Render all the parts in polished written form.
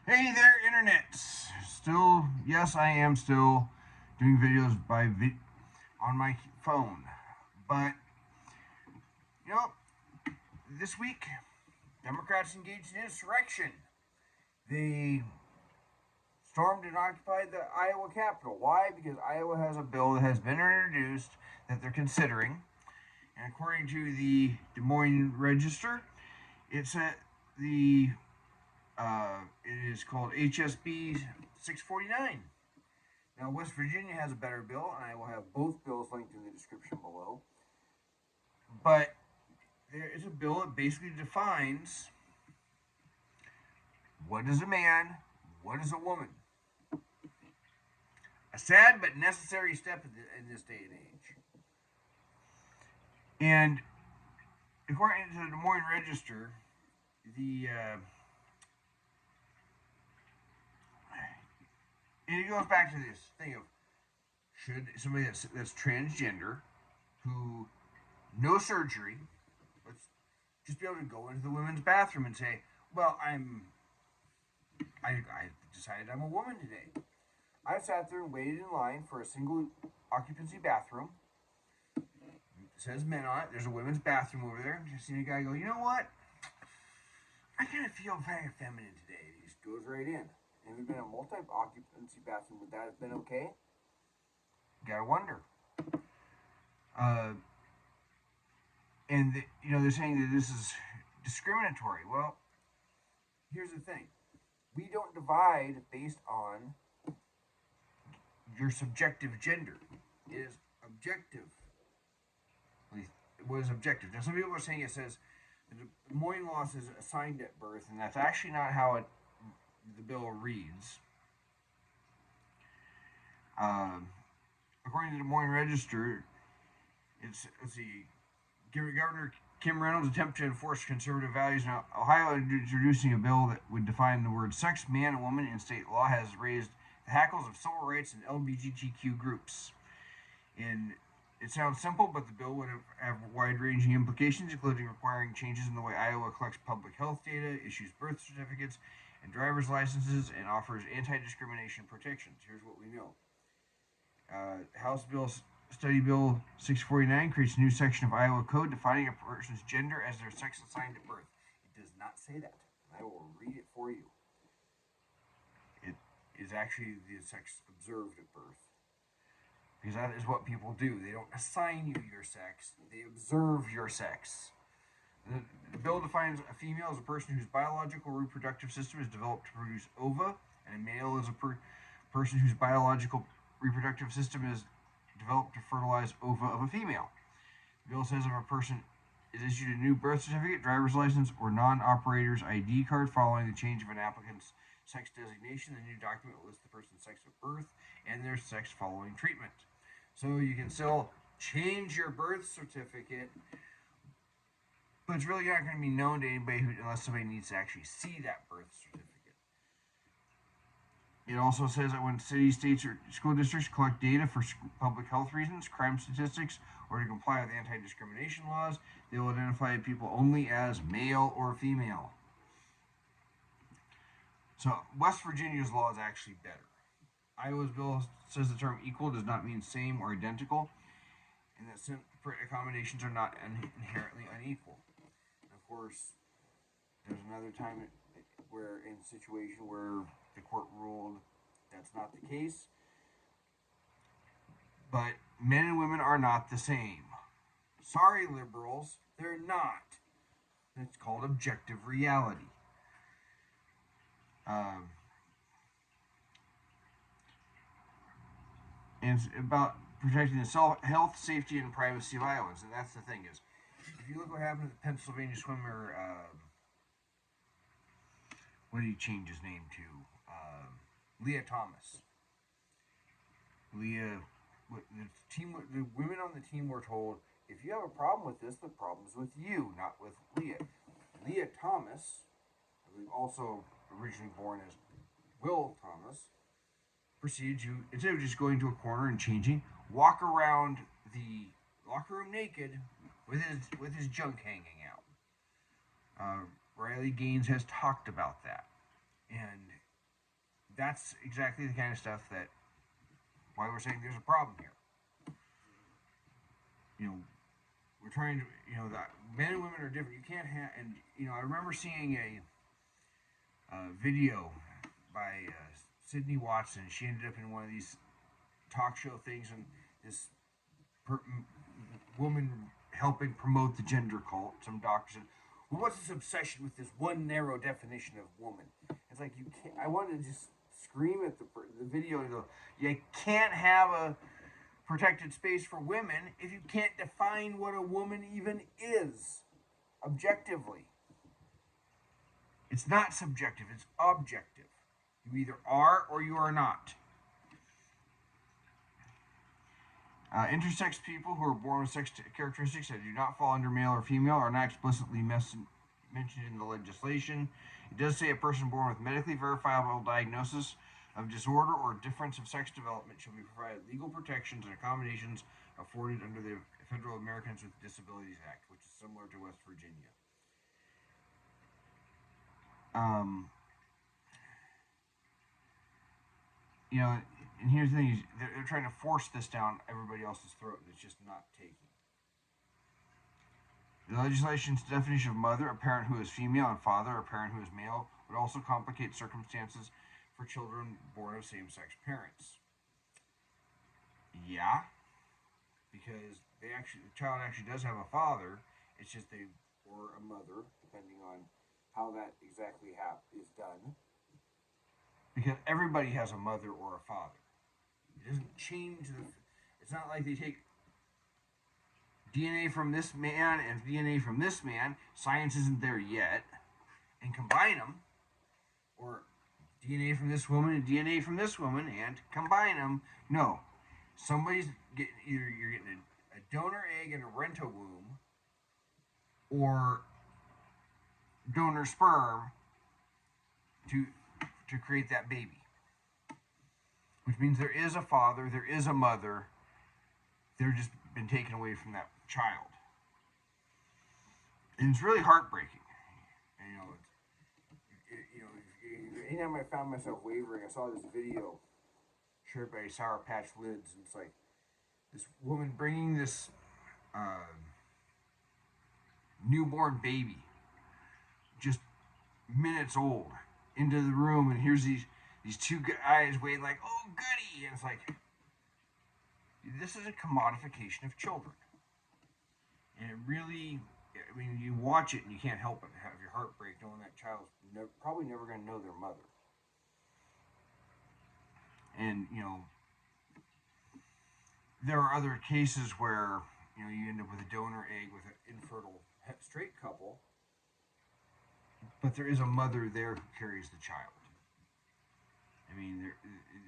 Hey there, internet. Still, yes, I am still doing videos on my phone. But, you know, this week, Democrats engaged in insurrection. They stormed and occupied the Iowa Capitol. Why? Because Iowa has a bill that has been introduced that they're considering. And according to the Des Moines Register, it's at it is called HSB 649. Now, West Virginia has a better bill, and I will have both bills linked in the description below. But there is a bill that basically defines what is a man, what is a woman. A sad but necessary step in this day and age. And according to the Des Moines Register, the and it goes back to this thing of should somebody that's transgender, who no surgery, let's just be able to go into the women's bathroom and say, well, I decided I'm a woman today. I sat there and waited in line for a single occupancy bathroom. It says men on it. There's a women's bathroom over there. Just seen a guy go, you know what? I kind of feel very feminine today. He just goes right in. Have you been a multi-occupancy bathroom? Would that have been okay? You gotta wonder. Uh, they're saying that this is discriminatory. Well, here's the thing: we don't divide based on your subjective gender. It is objective. What is objective? Now, some people are saying it says the Des Moines law says assigned at birth, and that's actually not how the bill reads. Um, According to the Des Moines Register, let's see, Governor Kim Reynolds' attempt to enforce conservative values in Ohio, introducing a bill that would define the word sex, man, and woman in state law, has raised the hackles of civil rights and LGBTQ groups. And it sounds simple, but the bill would have wide-ranging implications, including requiring changes in the way Iowa collects public health data, issues birth certificates and driver's licenses, and offers anti-discrimination protections. Here's what we know. House Bill Study Bill 649 creates a new section of Iowa Code defining a person's gender as their sex assigned at birth. It does not say that. I will read it for you. It is actually the sex observed at birth. Because that is what people do. They don't assign you your sex, they observe your sex. The bill defines a female as a person whose biological reproductive system is developed to produce ova, and a male is a person whose biological reproductive system is developed to fertilize ova of a female. The bill says if a person is issued a new birth certificate, driver's license, or non-operator's ID card following the change of an applicant's sex designation, the new document will list the person's sex at birth and their sex following treatment. So you can still change your birth certificate, but it's really not going to be known to anybody unless somebody needs to actually see that birth certificate. It also says that when cities, states, or school districts collect data for public health reasons, crime statistics, or to comply with anti-discrimination laws, they will identify people only as male or female. So West Virginia's law is actually better. Iowa's bill says the term equal does not mean same or identical, and that separate accommodations are not inherently unequal. And of course, there's another time where in a situation where the court ruled that's not the case. But men and women are not the same. Sorry, liberals, they're not. It's called objective reality. Um, and it's about protecting the health, safety, and privacy of Iowans. And that's the thing is, if you look what happened to the Pennsylvania swimmer, what did he change his name to? Leah Thomas. Leah, the women on the team were told, if you have a problem with this, the problem's with you, not with Leah. Leah Thomas, also originally born as Will Thomas, proceeded to, instead of just going to a corner and changing, walk around the locker room naked with his junk hanging out. Riley Gaines has talked about that, and that's exactly the kind of stuff that why we're saying there's a problem here. You know, we're trying to, that men and women are different. You can't have, and I remember seeing a video by Sydney Watson. She ended up in one of these talk show things, and this per- woman helping promote the gender cult. Some doctor said, "Well, what's this obsession with this one narrow definition of woman?" It's like you can't. I wanted to just scream at the video and go, "You can't have a protected space for women if you can't define what a woman even is objectively. It's not subjective, it's objective. You either are or you are not. Intersex people who are born with sex characteristics that do not fall under male or female are not explicitly mentioned in the legislation. It does say a person born with medically verifiable diagnosis of disorder or difference of sex development shall be provided legal protections and accommodations afforded under the Federal Americans with Disabilities Act, which is similar to West Virginia. Um, and here's the thing: is they're trying to force this down everybody else's throat, and it's just not taking. The legislation's definition of mother, a parent who is female, and father, a parent who is male, would also complicate circumstances for children born of same-sex parents. Yeah, because the child actually does have a father. It's just or a mother, depending on how that exactly is done. Because everybody has a mother or a father. It doesn't change it's not like they take DNA from this man and DNA from this man. Science isn't there yet, and combine them, or DNA from this woman and DNA from this woman and combine them. No, somebody's getting you're getting a donor egg and a rento womb, or donor sperm to create that baby. Which means there is a father, there is a mother. They're just been taken away from that child, and it's really heartbreaking. And anytime I found myself wavering, I saw this video shared by Sour Patch Lids, and it's like this woman bringing this newborn baby, just minutes old, into the room, and here's these two guys waiting like, "Oh goody," and it's like, this is a commodification of children, and it really. I mean, you watch it and you can't help but have your heart break knowing that child's probably never going to know their mother. And, there are other cases where, you end up with a donor egg with an infertile straight couple, but there is a mother there who carries the child. I mean,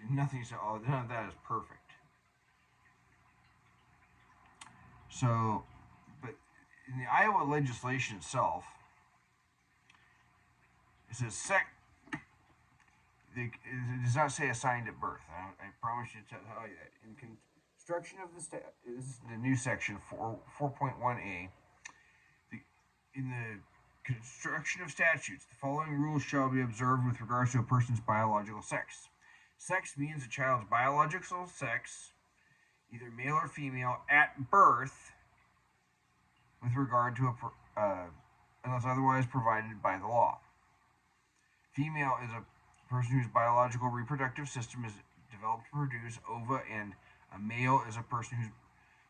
none of that is perfect. So, but in the Iowa legislation itself, it says it does not say assigned at birth. I promise you to tell you that. In construction of this is the new section 4.1a. In the construction of statutes, the following rules shall be observed with regards to a person's biological sex. Sex means a child's biological sex, either male or female, at birth, with regard to unless otherwise provided by the law. Female is a person whose biological reproductive system is developed to produce ova, and a male is a person whose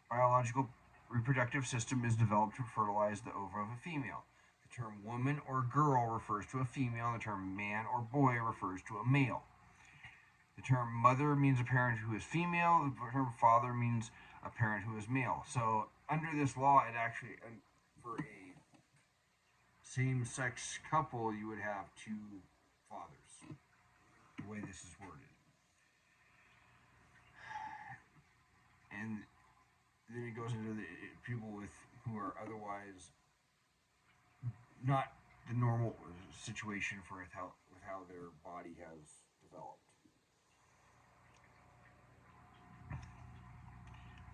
biological reproductive system is developed to fertilize the ova of a female. The term woman or girl refers to a female, and the term man or boy refers to a male. The term mother means a parent who is female. The term father means a parent who is male. So under this law, it actually, for a same-sex couple, you would have two fathers, the way this is worded. And then it goes into the people who are otherwise not the normal situation with how their body has developed.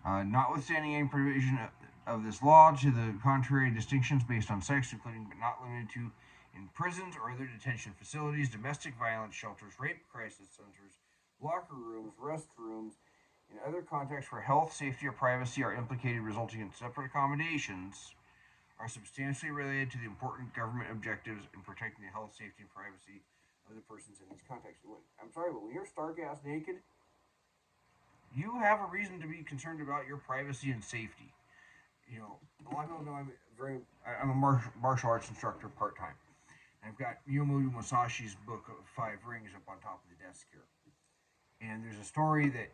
Notwithstanding any provision of this law to the contrary, distinctions based on sex, including but not limited to in prisons or other detention facilities, domestic violence shelters, rape crisis centers, locker rooms, restrooms, and other contexts where health, safety, or privacy are implicated, resulting in separate accommodations, are substantially related to the important government objectives in protecting the health, safety, and privacy of the persons in these contexts. I'm sorry, but when you're stark ass naked, you have a reason to be concerned about your privacy and safety. You know, a lot of people know I'm a martial arts instructor part time. I've got Miyamoto Musashi's book of Five Rings up on top of the desk here. And there's a story that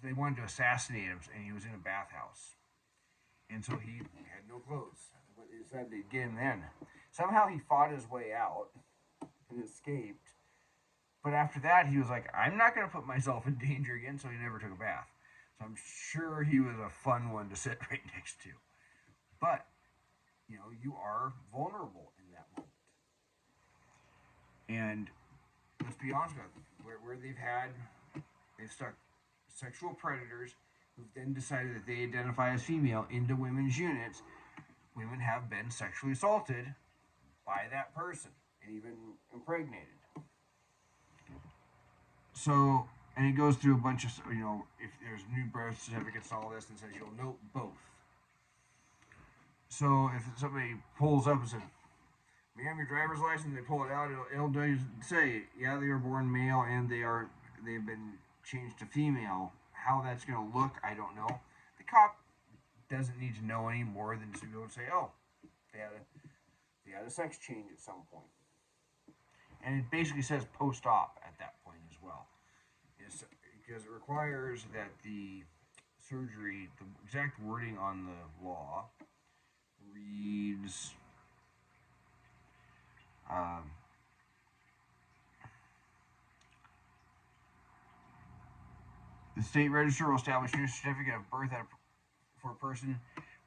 they wanted to assassinate him, and he was in a bathhouse. And so he had no clothes. But they decided they'd get him then. Somehow he fought his way out and escaped. But after that, he was like, I'm not going to put myself in danger again, so he never took a bath. So I'm sure he was a fun one to sit right next to. But, you know, you are vulnerable in that moment. And let's be honest about it, where they've stuck sexual predators who've then decided that they identify as female into women's units. Women have been sexually assaulted by that person and even impregnated. So, and it goes through a bunch of, you know, if there's new birth certificates and all this, and says you'll note both. So if somebody pulls up and says, "May I have your driver's license?" They pull it out. It'll say, yeah, they were born male and they've been changed to female. How that's going to look, I don't know. The cop doesn't need to know any more than to be able to say, oh, they had a sex change at some point. And it basically says post-op at that point as well. Because it requires that the surgery, the exact wording on the law reads, the state register will establish a new certificate of birth for a person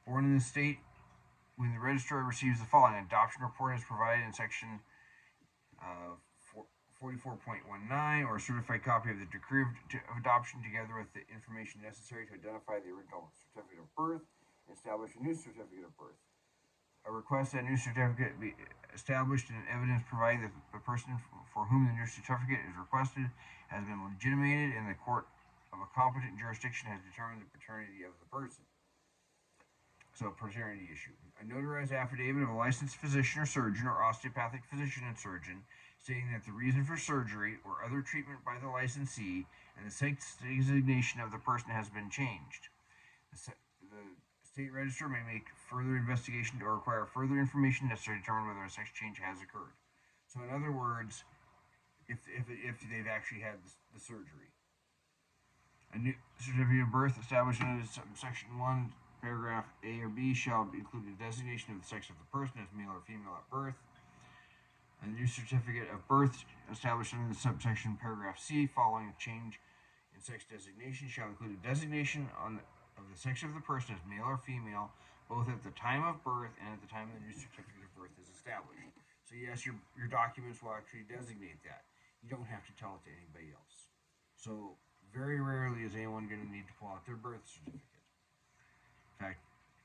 born in the state when the registrar receives the following. An adoption report is provided in section 44.19, or a certified copy of the decree of adoption together with the information necessary to identify the original certificate of birth and establish a new certificate of birth. A request that a new certificate be established and evidence providing that the person for whom the new certificate is requested has been legitimated and the court of a competent jurisdiction has determined the paternity of the person. So, paternity issue. A notarized affidavit of a licensed physician or surgeon or osteopathic physician and surgeon stating that the reason for surgery or other treatment by the licensee and the sex designation of the person has been changed. The state register may make further investigation or require further information necessary to determine whether a sex change has occurred. So, in other words, if they've actually had the surgery. A new certificate of birth established under section 1, paragraph A or B shall include a designation of the sex of the person as male or female at birth. A new certificate of birth established under the subsection paragraph C following a change in sex designation shall include a designation of the sex of the person as male or female, both at the time of birth and at the time the new certificate of birth is established. So yes, your documents will actually designate that. You don't have to tell it to anybody else. So very rarely is anyone going to need to pull out their birth certificate. In fact,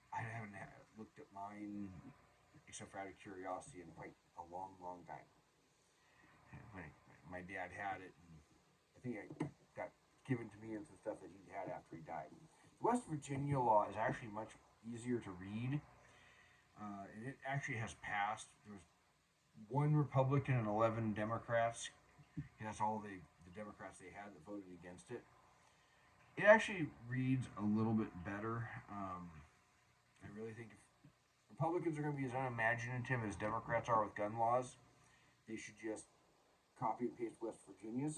I haven't looked at mine except for out of curiosity in quite a long, long time. My dad had it, and I think it got given to me and some stuff that he had after he died. The West Virginia law is actually much easier to read, and it actually has passed. There was 1 Republican and 11 Democrats. And that's all the Democrats they had that voted against it. It actually reads a little bit better. I really think if Republicans are going to be as unimaginative as Democrats are with gun laws, they should just copy and paste West Virginia's.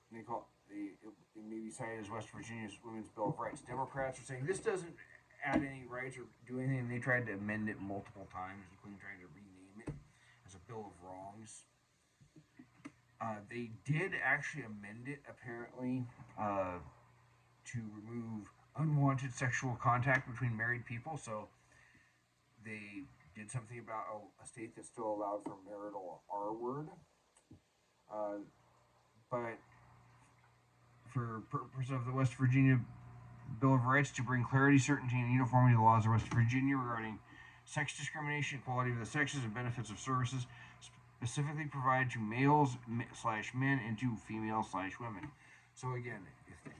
It may be cited as West Virginia's Women's Bill of Rights. Democrats are saying this doesn't add any rights or do anything, and they tried to amend it multiple times, including trying to rename it as a Bill of Wrongs. They did actually amend it, apparently, to remove unwanted sexual contact between married people. So they did something about a state that still allowed for marital R word. But for purpose of the West Virginia Bill of Rights, to bring clarity, certainty, and uniformity to the laws of West Virginia regarding sex discrimination, equality of the sexes, and benefits of services specifically provided to males slash men and to females slash women. So again,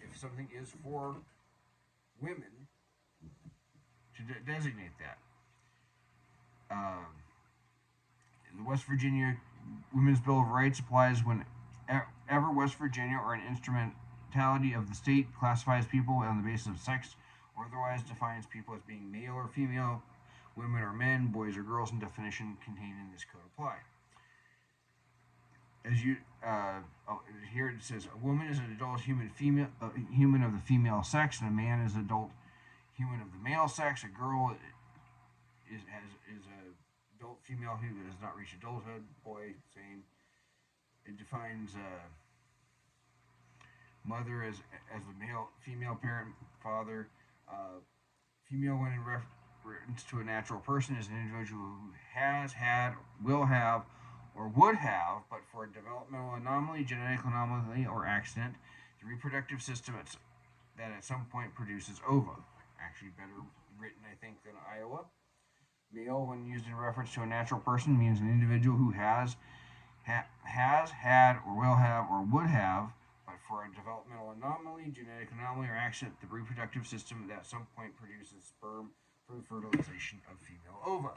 if something is for women, to designate that. The West Virginia Women's Bill of Rights applies whenever West Virginia or an instrumentality of the state classifies people on the basis of sex or otherwise defines people as being male or female, women or men, boys or girls, and definition contained in this code apply. As you here it says, a woman is an adult human of the female sex, and a man is an adult human of the male sex. A girl is a adult female who has not reached adulthood. Boy, same. It defines mother as the female parent, father. Female when in reference to a natural person is an individual who has had, will have, or would have, but for a developmental anomaly, genetic anomaly, or accident, the reproductive system that at some point produces ova. Actually, better written, I think, than Iowa. Male, when used in reference to a natural person, means an individual who has had, or will have, or would have, but for a developmental anomaly, genetic anomaly, or accident, the reproductive system that at some point produces sperm for the fertilization of female ova.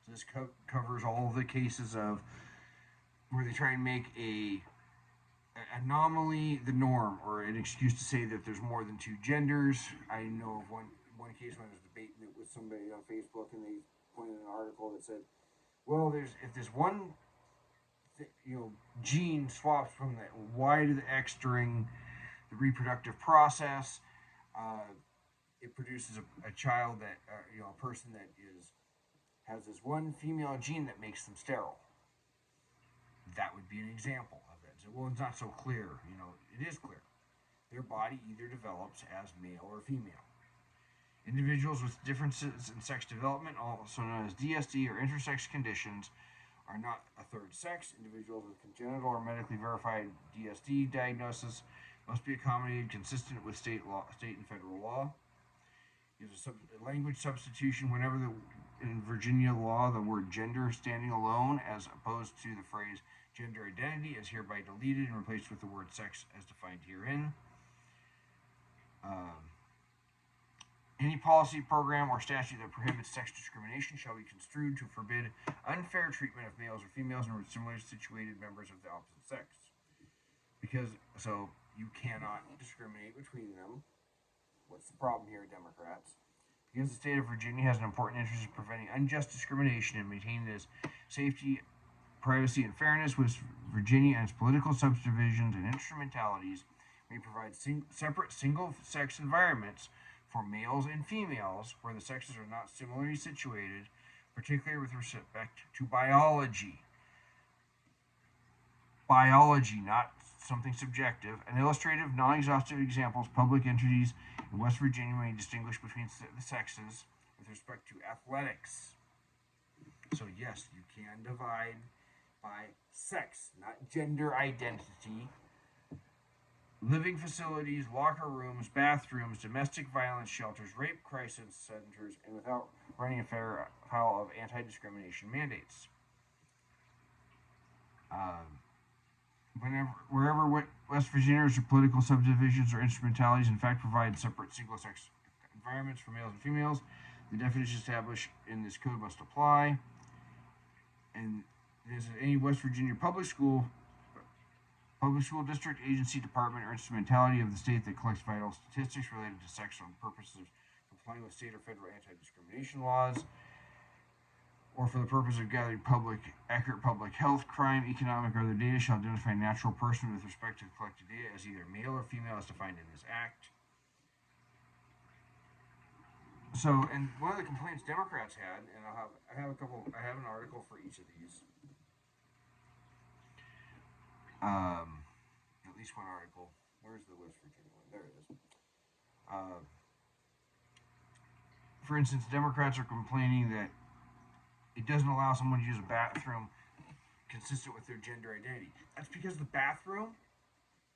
So this covers all of the cases of where they try and make an anomaly the norm, or an excuse to say that there's more than two genders. I know of one case when I was debating it with somebody on Facebook, and they pointed an article that said, well, if this one gene swaps from the Y to the X during the reproductive process, it produces a child that a person that has this one female gene that makes them sterile. That would be an example of it. So, well, it's not so clear. It is clear. Their body either develops as male or female. Individuals with differences in sex development, also known as DSD or intersex conditions, are not a third sex. Individuals with congenital or medically verified DSD diagnosis must be accommodated consistent with state and federal law. There's a language substitution whenever in Virginia law the word gender standing alone as opposed to the phrase gender identity is hereby deleted and replaced with the word sex as defined herein. Any policy, program, or statute that prohibits sex discrimination shall be construed to forbid unfair treatment of males or females and similarly situated members of the opposite sex. So you cannot discriminate between them. What's the problem here, Democrats? Because the state of Virginia has an important interest in preventing unjust discrimination and maintaining its safety, privacy, and fairness, with Virginia and its political subdivisions and instrumentalities may provide separate single-sex environments for males and females where the sexes are not similarly situated, particularly with respect to biology. Biology, not something subjective. An illustrative, non-exhaustive examples, public entities in West Virginia may distinguish between the sexes with respect to athletics. So yes, you can divide by sex, not gender identity. Living facilities, locker rooms, bathrooms, domestic violence shelters, rape crisis centers, and without running afoul of anti-discrimination mandates. Wherever West Virginia's political subdivisions or instrumentalities in fact provide separate single-sex environments for males and females, the definition established in this code must apply. And there's any West Virginia public school district, agency, department, or instrumentality of the state that collects vital statistics related to sex for the purposes of complying with state or federal anti-discrimination laws, or for the purpose of gathering accurate public health, crime, economic, or other data, shall identify a natural person with respect to the collected data as either male or female as defined in this act. So, and one of the complaints Democrats had, and I have an article for each of these. At least one article. Where's the West Virginia one? There it is. For instance, Democrats are complaining that it doesn't allow someone to use a bathroom consistent with their gender identity. That's because the bathroom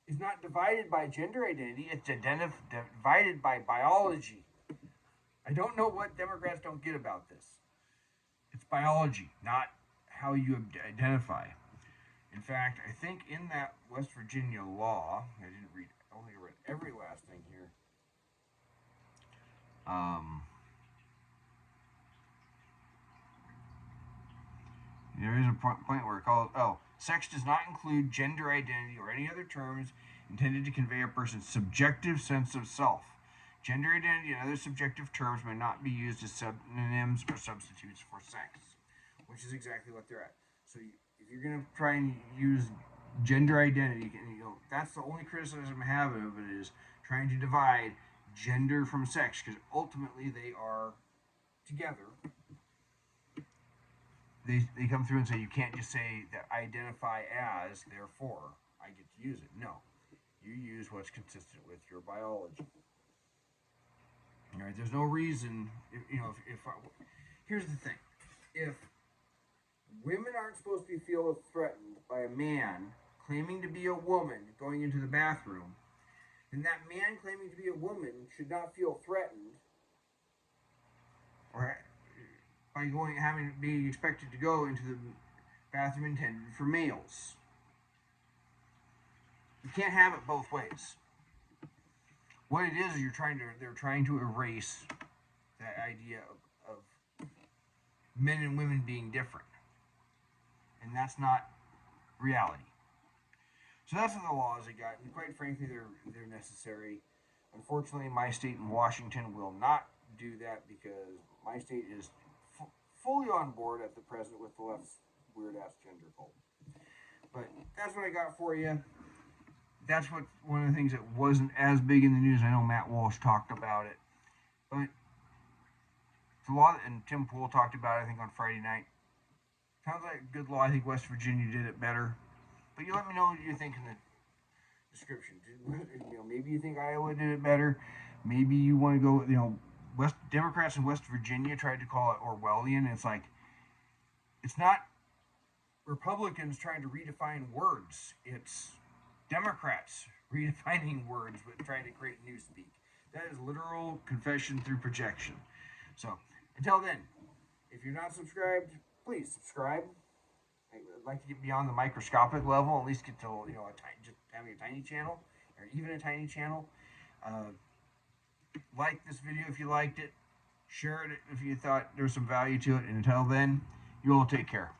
is not divided by gender identity. It's divided by biology. I don't know what Democrats don't get about this. It's biology, not how you identify. In fact, I think in that West Virginia law, I didn't read, I only read every last thing here. Um, there is a point where it calls, sex does not include gender identity or any other terms intended to convey a person's subjective sense of self. Gender identity and other subjective terms may not be used as synonyms or substitutes for sex, which is exactly what they're at. So if you're going to try and use gender identity, that's the only criticism I have of it is trying to divide gender from sex, because ultimately they are together. They come through and say you can't just say that I identify as, therefore I get to use it. No, you use what's consistent with your biology. All right, there's no reason, here's the thing. If women aren't supposed to feel threatened by a man claiming to be a woman going into the bathroom, then that man claiming to be a woman should not feel threatened or by being expected to go into the bathroom intended for males. You can't have it both ways. What it is they're trying to erase that idea of men and women being different. And that's not reality. So that's what the laws they got, and quite frankly, they're necessary. Unfortunately, my state in Washington will not do that because my state is fully on board at the present with the left's weird-ass gender cult. But that's what I got for you. That's one of the things that wasn't as big in the news. I know Matt Walsh talked about it, but it's a law, and Tim Pool talked about it, I think, on Friday night. Sounds like a good law. I think West Virginia did it better. But you let me know what you think in the description. Maybe you think Iowa did it better. Maybe you want to go, Democrats in West Virginia tried to call it Orwellian. It's like, it's not Republicans trying to redefine words. It's Democrats redefining words but trying to create newspeak. That is literal confession through projection. So, until then, if you're not subscribed, please subscribe. I'd like to get beyond the microscopic level, at least get to just having a tiny channel, or even a tiny channel. Like this video if you liked it. Share it if you thought there was some value to it. And until then, you all take care.